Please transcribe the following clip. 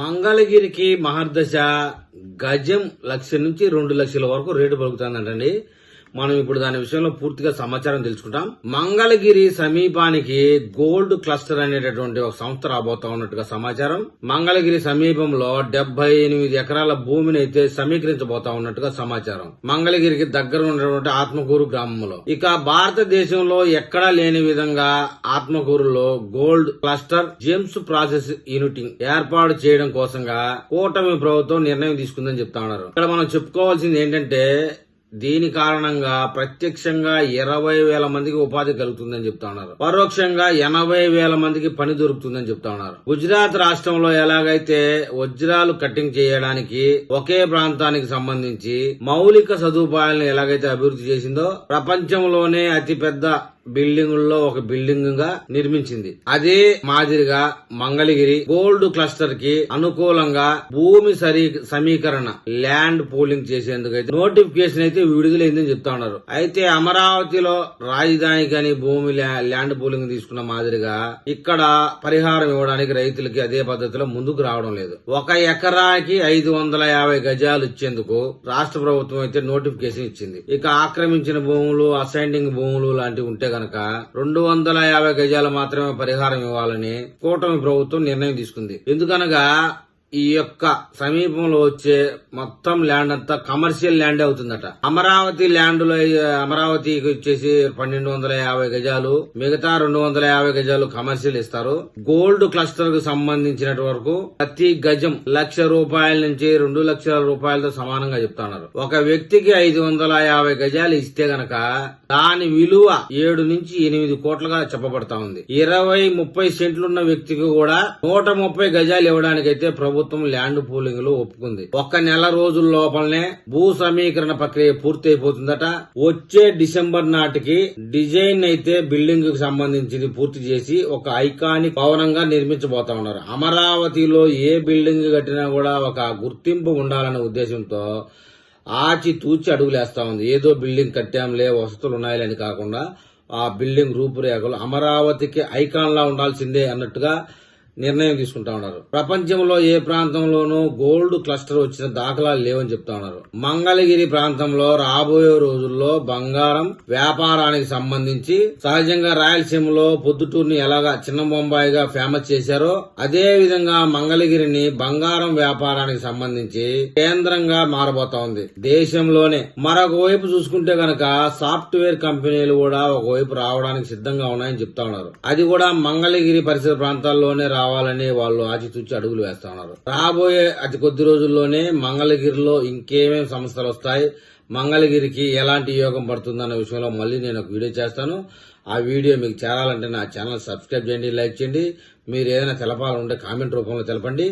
మంగళగిరికి మహర్దశ గజం 1,00,000 నుంచి 2,00,000 వరకు రేటు పలుకుతుందంటండి. మనం ఇప్పుడు దాని విషయంలో పూర్తిగా సమాచారం తెలుసుకుంటాం. మంగళగిరి సమీపానికి గోల్డ్ క్లస్టర్ అనేటటువంటి ఒక సంస్థ రాబోతా ఉన్నట్టుగా సమాచారం. మంగళగిరి సమీపంలో 78 ఎకరాల భూమిని అయితే సమీకరించబోతా ఉన్నట్టుగా సమాచారం. మంగళగిరికి దగ్గర ఉన్నటువంటి ఆత్మకూరు గ్రామంలో. ఇక భారతదేశంలో ఎక్కడా లేని విధంగా ఆత్మకూరులో gold cluster gems process unit ఏర్పాటు చేయడం కోసంగా కూటమి ప్రభుత్వం నిర్ణయం తీసుకుందని చెప్తా ఉన్నారు. ఇక్కడ మనం చెప్పుకోవాల్సింది ఏంటంటే దీని కారణంగా ప్రత్యక్షంగా 20,000 మందికి ఉపాధి కలుగుతుందని చెప్తా ఉన్నారు. పరోక్షంగా 80,000 మందికి పని దొరుకుతుందని చెప్తా ఉన్నారు. గుజరాత్ రాష్ట్రంలో ఎలాగైతే వజ్రాలు కట్టింగ్ చేయడానికి ఒకే ప్రాంతానికి సంబంధించి మౌలిక సదుపాయాలను ఎలాగైతే అభివృద్ధి చేసిందో ప్రపంచంలోనే అతిపెద్ద బిల్డింగుల్లో ఒక బిల్డింగ్ గా నిర్మించింది. అదే మాదిరిగా మంగళగిరి గోల్డ్ క్లస్టర్ కి అనుకూలంగా భూమి సమీకరణ ల్యాండ్ పూలింగ్ చేసేందుకు నోటిఫికేషన్ అయితే విడుదలైందని చెప్తా ఉన్నారు. అయితే అమరావతిలో రాజధానికి అని భూమి ల్యాండ్ పూలింగ్ తీసుకున్న మాదిరిగా ఇక్కడ పరిహారం ఇవ్వడానికి రైతులకి అదే పద్ధతిలో ముందుకు రావడం లేదు. 1 ఎకరాకి 550 గజాలు ఇచ్చేందుకు రాష్ట్ర ప్రభుత్వం అయితే నోటిఫికేషన్ ఇచ్చింది. ఇక ఆక్రమించిన భూములు అసైనింగ్ భూములు లాంటివి ఉంటే గనక 250 గజాలు మాత్రమే పరిహారం ఇవ్వాలని కూటమి ప్రభుత్వం నిర్ణయం తీసుకుంది. ఎందుకనగా ఈ యొక్క సమీపంలో వచ్చే మొత్తం ల్యాండ్ అంతా కమర్షియల్ ల్యాండ్ అవుతుందట. అమరావతి ల్యాండ్ లో అమరావతికి వచ్చేసి 1,250 గజాలు, మిగతా 250 గజాలు కమర్షియల్ ఇస్తారు. గోల్డ్ క్లస్టర్ కు సంబంధించిన వరకు ప్రతి గజం ₹1,00,000 నుంచి 2,00,000 రూపాయలతో సమానంగా చెప్తున్నారు. ఒక వ్యక్తికి 550 గజాలు ఇస్తే గనక దాని విలువ 7 నుంచి 8 కోట్లుగా చెప్పబడతా ఉంది. 20-30 సెంట్లున్న వ్యక్తికి కూడా 130 గజాలు ఇవ్వడానికైతే ప్రభుత్వం ల్యాండ్ పూలింగ్ లో ఒప్పుకుంది. 1 నెల రోజుల లోపలనే భూ సమీకరణ ప్రక్రియ పూర్తయిపోతుందట. వచ్చే డిసెంబర్ నాటికి డిజైన్ అయితే బిల్డింగ్ కు సంబంధించింది పూర్తి చేసి ఒక ఐకానిక్ భవనంగా నిర్మించబోతా ఉన్నారు. అమరావతిలో ఏ బిల్డింగ్ కట్టినా కూడా ఒక గుర్తింపు ఉండాలనే ఉద్దేశంతో ఆచి తూచి అడుగులేస్తా ఉంది. ఏదో బిల్డింగ్ కట్టాంలే వసతులు ఉన్నాయని కాకుండా ఆ బిల్డింగ్ రూపురేఖలు అమరావతికి ఐకాన్ లా ఉండాల్సిందే అన్నట్టుగా నిర్ణయం తీసుకుంటా ఉన్నారు. ప్రపంచంలో ఏ ప్రాంతంలోనూ గోల్డ్ క్లస్టర్ వచ్చిన దాఖలాలు లేవని చెప్తా ఉన్నారు. మంగళగిరి ప్రాంతంలో రాబోయే రోజుల్లో బంగారం వ్యాపారానికి సంబంధించి సహజంగా రాయలసీమలో పొద్దుటూరుని ఎలాగా చిన్న బొంబాయిగా ఫేమస్ చేశారో అదే విధంగా మంగళగిరిని బంగారం వ్యాపారానికి సంబంధించి కేంద్రంగా మారబోతా ఉంది దేశంలోనే. మరొక వైపు చూసుకుంటే గనక సాఫ్ట్వేర్ కంపెనీలు కూడా ఒకవైపు రావడానికి సిద్ధంగా ఉన్నాయని చెప్తా ఉన్నారు. అది కూడా మంగళగిరి పరిసర ప్రాంతాల్లోనే రావాలని వాళ్ళు ఆచితూచి అడుగులు వేస్తా ఉన్నారు. రాబోయే అతి కొద్ది రోజుల్లోనే మంగళగిరిలో ఇంకేమేం సమస్యలు వస్తాయి, మంగళగిరికి ఎలాంటి యోగం పడుతుందన్న విషయంలో మళ్ళీ నేను ఒక వీడియో చేస్తాను. ఆ వీడియో మీకు చేరాలంటే నా ఛానల్ సబ్స్క్రైబ్ చేయండి, లైక్ చేయండి. మీరు ఏదైనా తెలపాలంటే కామెంట్ రూపంలో తెలపండి.